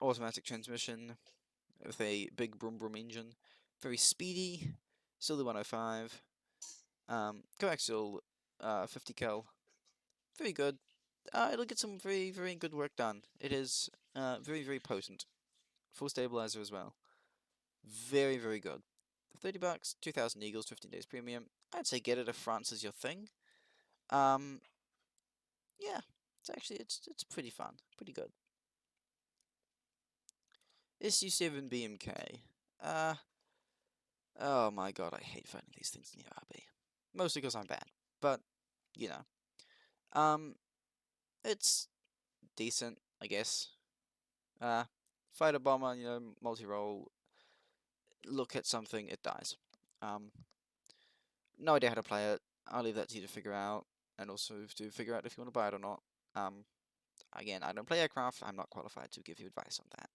automatic transmission with a big brum brum engine. Very speedy. Still the 105. Coaxial 50 cal. Very good. It'll get some very, very good work done. It is very, very potent. Full stabilizer as well. Very, very good. For $30, 2,000 Eagles, 15 days premium. I'd say get it if France is your thing. Um, yeah, it's pretty fun, pretty good. SU7 BMK. Uh, oh my god, I hate finding these things in the RB. Mostly because I'm bad, but you know, it's decent, I guess. Fighter bomber, multi-role. Look at something, it dies. No idea how to play it. I'll leave that to you to figure out, and also to figure out if you want to buy it or not. Again, I don't play aircraft. I'm not qualified to give you advice on that.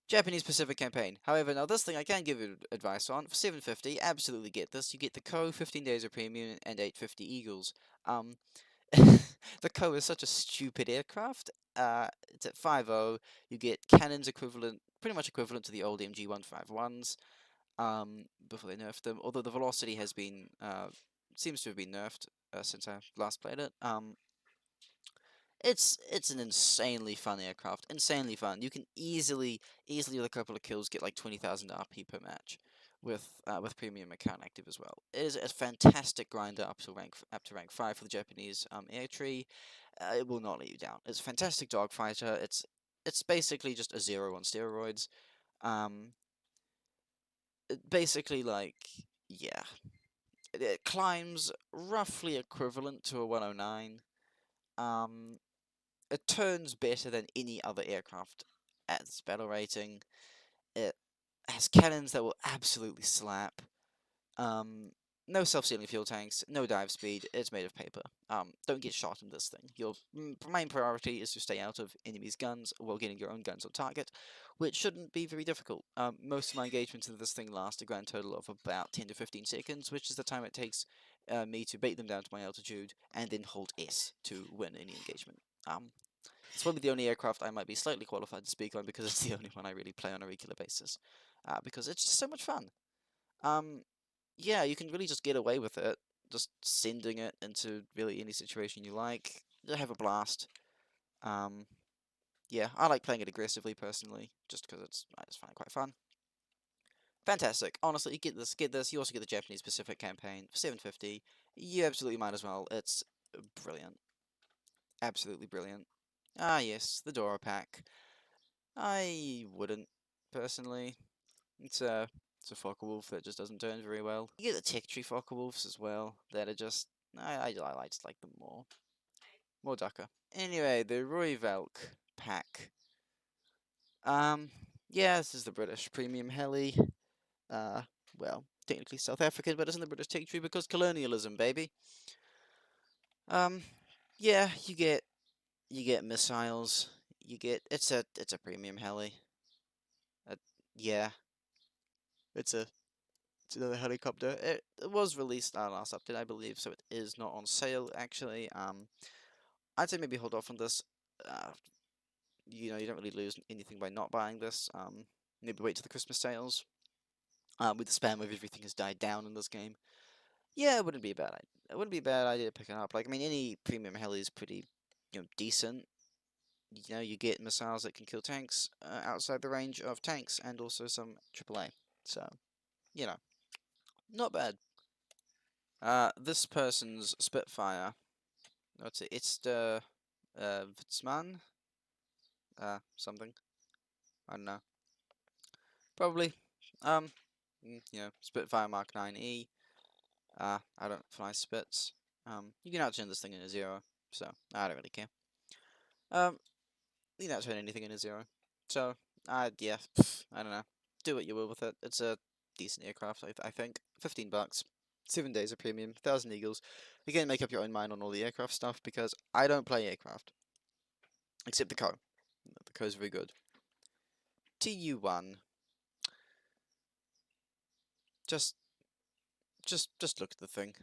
Japanese Pacific campaign. However, now this thing I can give you advice on. For 750, absolutely get this. You get the Co 15 days of premium and 850 Eagles. Um, the Co is such a stupid aircraft. It's at 5.0. You get cannons equivalent, pretty much equivalent to the old MG151s. Before they nerfed them. Although the velocity has been, seems to have been nerfed since I last played it. It's an insanely fun aircraft. Insanely fun. You can easily with a couple of kills get like 20,000 RP per match with premium account active as well. It is a fantastic grinder up to rank 5 for the Japanese air tree. It will not let you down. It's a fantastic dogfighter. It's basically just a zero on steroids. Um, basically like yeah, it climbs roughly equivalent to a 109. It turns better than any other aircraft at its battle rating. It has cannons that will absolutely slap. Um, no self-sealing fuel tanks, no dive speed. It's made of paper. Don't get shot in this thing. Your main priority is to stay out of enemies' guns while getting your own guns on target, which shouldn't be very difficult. Most of my engagements in this thing last a grand total of about 10 to 15 seconds, which is the time it takes me to bait them down to my altitude and then hold S to win any engagement. It's probably the only aircraft I might be slightly qualified to speak on because it's the only one I really play on a regular basis. Because it's just so much fun. Yeah, you can really just get away with it, just sending it into really any situation you like. Just have a blast. Yeah, I like playing it aggressively personally, just because I just find it quite fun. Fantastic. Honestly, you get this. You also get the Japanese Pacific campaign for 750. You absolutely might as well. It's brilliant. Absolutely brilliant. Ah, yes, the Dora pack. I wouldn't, personally. It's a it's a Focke-Wulf that just doesn't turn very well. You get the Tech Tree Focke-Wulfs as well, that are just I just like them more. More ducker. Anyway, the Roy Valk pack. Yeah, this is the British premium heli. Uh, well, technically South African, but it's in the British Tech Tree because colonialism, baby. Um, yeah, you get missiles. It's a premium heli. Uh, yeah, it's a it's another helicopter. It was released last update, I believe, so it is not on sale actually. I'd say maybe hold off on this. Uh, you don't really lose anything by not buying this. Maybe wait till the Christmas sales. With the spam of everything has died down in this game. Yeah, it wouldn't be a bad idea. It wouldn't be a bad idea to pick it up. Like, I mean, any premium heli is pretty, decent. You get missiles that can kill tanks outside the range of tanks, and also some AAA. So, you know, not bad. This person's Spitfire. Let's see, it's the Vitsman? Something. I don't know. Probably. Spitfire Mark 9E. I don't fly spits. You can outturn this thing in a 0, so I don't really care. You can outturn anything in a 0. So, yeah, I don't know. Do what you will with it. It's a decent aircraft, I think. $15. 7 days of premium, 1,000 Eagles. Again, make up your own mind on all the aircraft stuff, because I don't play aircraft. Except the Co. The Co's very good. TU1. Just look at the thing.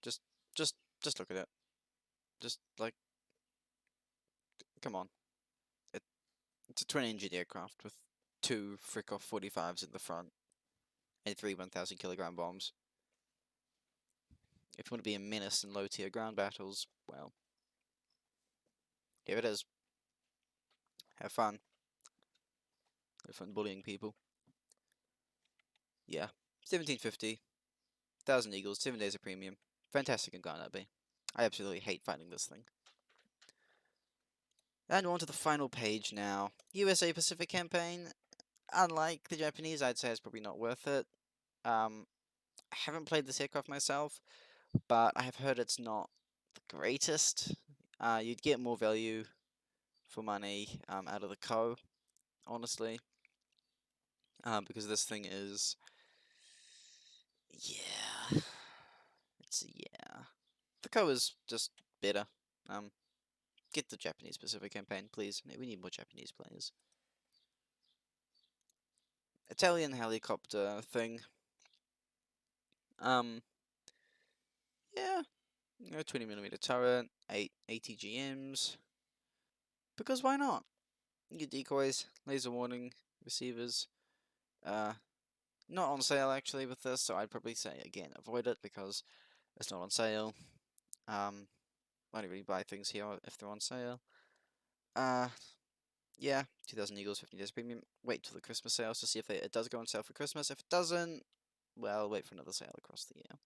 Just, just look at it. Just, like, come on. It's a twin-engine aircraft with 2 Frick-off 45s in the front and 3 1,000 kilogram bombs. If you want to be a menace in low-tier ground battles, well, here it is. Have fun. Have fun bullying people. Yeah, 1750, 1,000 Eagles, 7 days of premium. Fantastic in Ghana Bay. I absolutely hate fighting this thing. And on to the final page now. USA Pacific campaign. Unlike the Japanese, I'd say it's probably not worth it. I haven't played this aircraft myself, but I have heard it's not the greatest. You'd get more value for money out of the Co, honestly. Because this thing is... Yeah. Yeah. The Co is just better. Get the Japanese Pacific campaign, please. We need more Japanese players. Italian helicopter thing. Yeah. 20mm turret, 8 ATGMs. Because why not? You get decoys, laser warning, receivers. Not on sale actually with this, so I'd probably say again avoid it because it's not on sale. Only really buy things here if they're on sale. Yeah, 2,000 Eagles, 15 days premium. Wait till the Christmas sales to see if it does go on sale for Christmas. If it doesn't, well, wait for another sale across the year.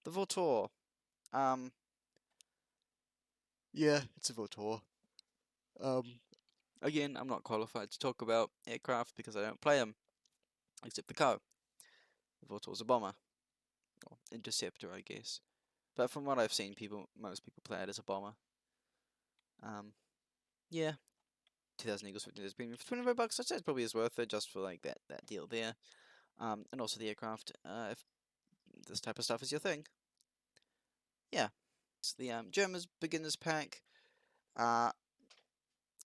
The Votor. Yeah, it's a Votor. Again, I'm not qualified to talk about aircraft because I don't play them, except the Co. The Votor's a bomber, or interceptor, I guess. But from what I've seen, most people play it as a bomber. Yeah, 2,000 Eagles, 15 days premium for $25. I'd say it probably is worth it just for like that deal there. And also the aircraft. If this type of stuff is your thing, yeah. It's the Germans beginners pack.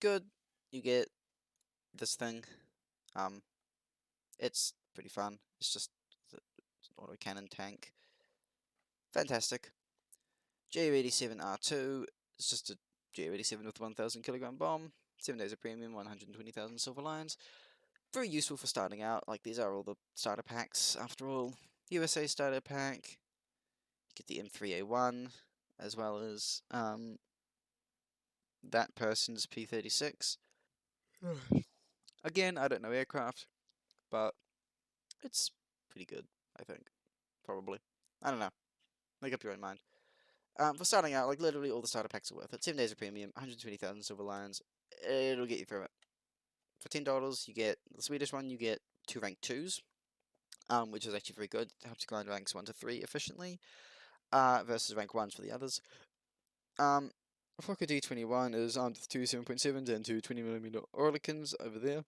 Good. You get this thing. It's pretty fun. It's just an autocannon tank. Fantastic. Ju-87R2. It's just a Ju-87 with 1,000 kilogram bomb. 7 days of premium, 120,000 silver lions. Very useful for starting out. Like, these are all the starter packs, after all. USA starter pack. You get the M3A1, as well as that person's P-36. Again, I don't know aircraft, but it's pretty good, I think. Probably. I don't know. Make up your own mind. For starting out, like, literally all the starter packs are worth it. 7 days of premium, 120,000 silver lions. It'll get you through it. For $10, you get the Swedish one, you get 2 rank 2s, which is actually very good. It helps you grind ranks 1 to 3 efficiently, versus rank 1s for the others. Fokker D21 is armed with 2 7.7s and 2 20mm Oerlikons over there.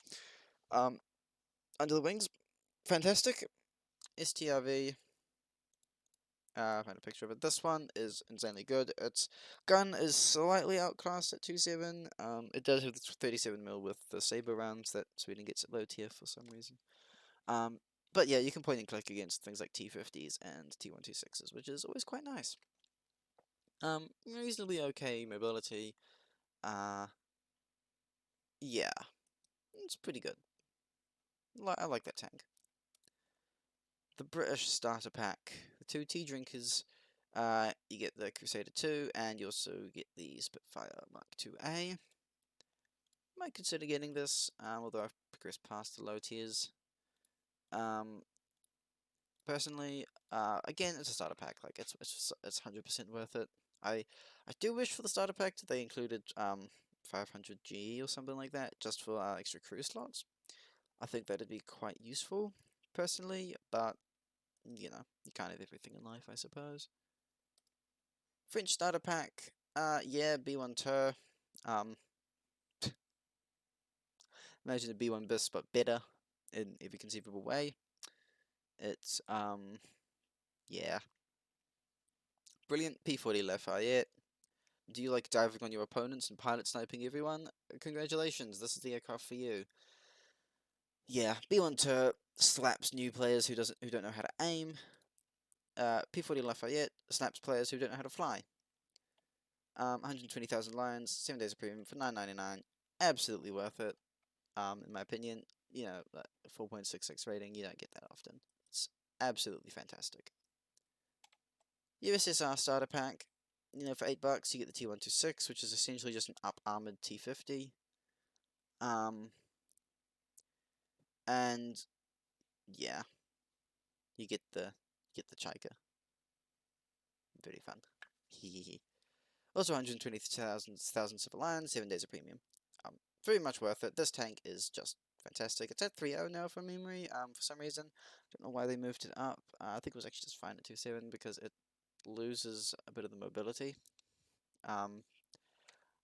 Under the wings, fantastic. STRV, I found a picture of it. This one is insanely good. Its gun is slightly outclassed at 2.7. It does have the 37mm with the saber rounds that Sweden gets at low tier for some reason. But yeah, you can point and click against things like T50s and T126s, which is always quite nice. Reasonably okay mobility. Yeah, it's pretty good. I like that tank. The British starter pack. The 2 tea drinkers. You get the Crusader 2, and you also get the Spitfire Mark 2A. Might consider getting this, although I've progressed past the low tiers. Personally, again, it's a starter pack. Like it's 100% worth it. I do wish for the starter pack that they included 500 G or something like that, just for extra crew slots. I think that'd be quite useful, personally, but you know, you can't have everything in life, I suppose. French starter pack, yeah, B1 Tur. Um, Imagine a B1 Bis, but better in every conceivable way. It's, yeah. Brilliant P40 Lafayette. Do you like diving on your opponents and pilot sniping everyone? Congratulations, this is the aircraft for you. Yeah, B1 Tur slaps new players who don't know how to aim. P40 Lafayette slaps players who don't know how to fly. 120,000 lions, 7 days of premium for $9.99. Absolutely worth it. In my opinion, 4.66 rating, you don't get that often. It's absolutely fantastic. USSR starter pack, for $8 you get the T126, which is essentially just an up armored T50. And yeah, you get the Chica. Very fun. Also 120,000 civil lions, 7 days of premium. Very much worth it. This tank is just fantastic. It's at 3.0 now from memory, for some reason. Don't know why they moved it up. I think it was actually just fine at 2.7 because it loses a bit of the mobility.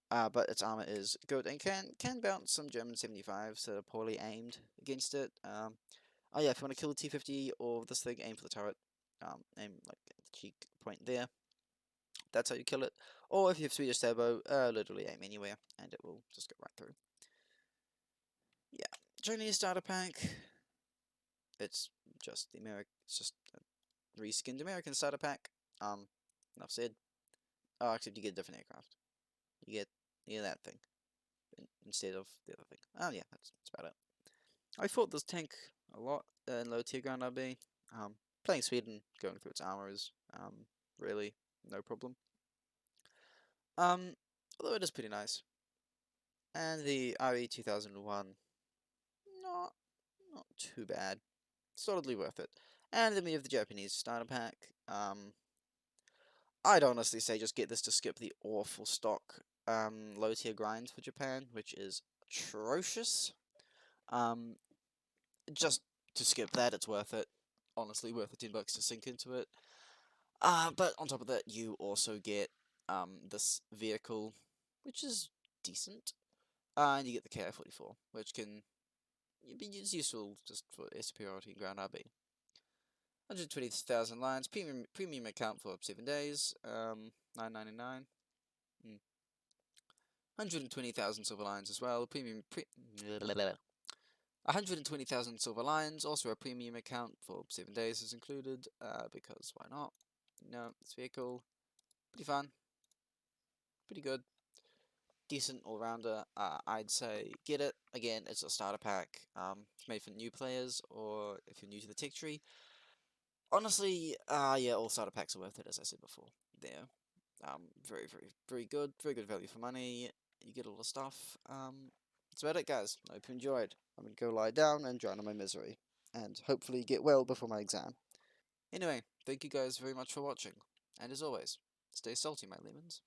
But its armor is good and can bounce some German 75s that are poorly aimed against it. Oh yeah, if you want to kill the T50 or this thing, aim for the turret. Aim like at the cheek point there. That's how you kill it. Or if you have Swedish Turbo, literally aim anywhere and it will just go right through. Yeah, Chinese starter pack. It's just it's just a reskinned American starter pack. Enough said. Oh, except you get a different aircraft. You get that thing instead of the other thing. Oh yeah, that's about it. I fought this tank a lot in low tier ground RB. Playing Sweden, going through its armor is really no problem. Although it is pretty nice. And the RE 2001, not too bad. Solidly worth it. And then we have the Japanese starter pack. I'd honestly say just get this to skip the awful stock low tier grind for Japan, which is atrocious. Just to skip that, it's worth it. Honestly, worth the $10 to sink into it. But on top of that, you also get this vehicle, which is decent. And you get the KI-44, which can be useful just for air superiority and ground RB. 120,000 lines, premium account for 7 days, $9.99. 120,000 silver lines as well, 120,000 silver lines, also a premium account for 7 days is included, because why not? This vehicle, pretty fun, pretty good, decent all-rounder. I'd say get it. Again, it's a starter pack. It's made for new players, or if you're new to the tech tree. Honestly, yeah, all starter packs are worth it, as I said before. They're very, very, very good value for money. You get all the stuff. That's about it, guys. I hope you enjoyed. I'm gonna go lie down and drown in my misery, and hopefully get well before my exam. Anyway, thank you guys very much for watching, and as always, stay salty, my lemons.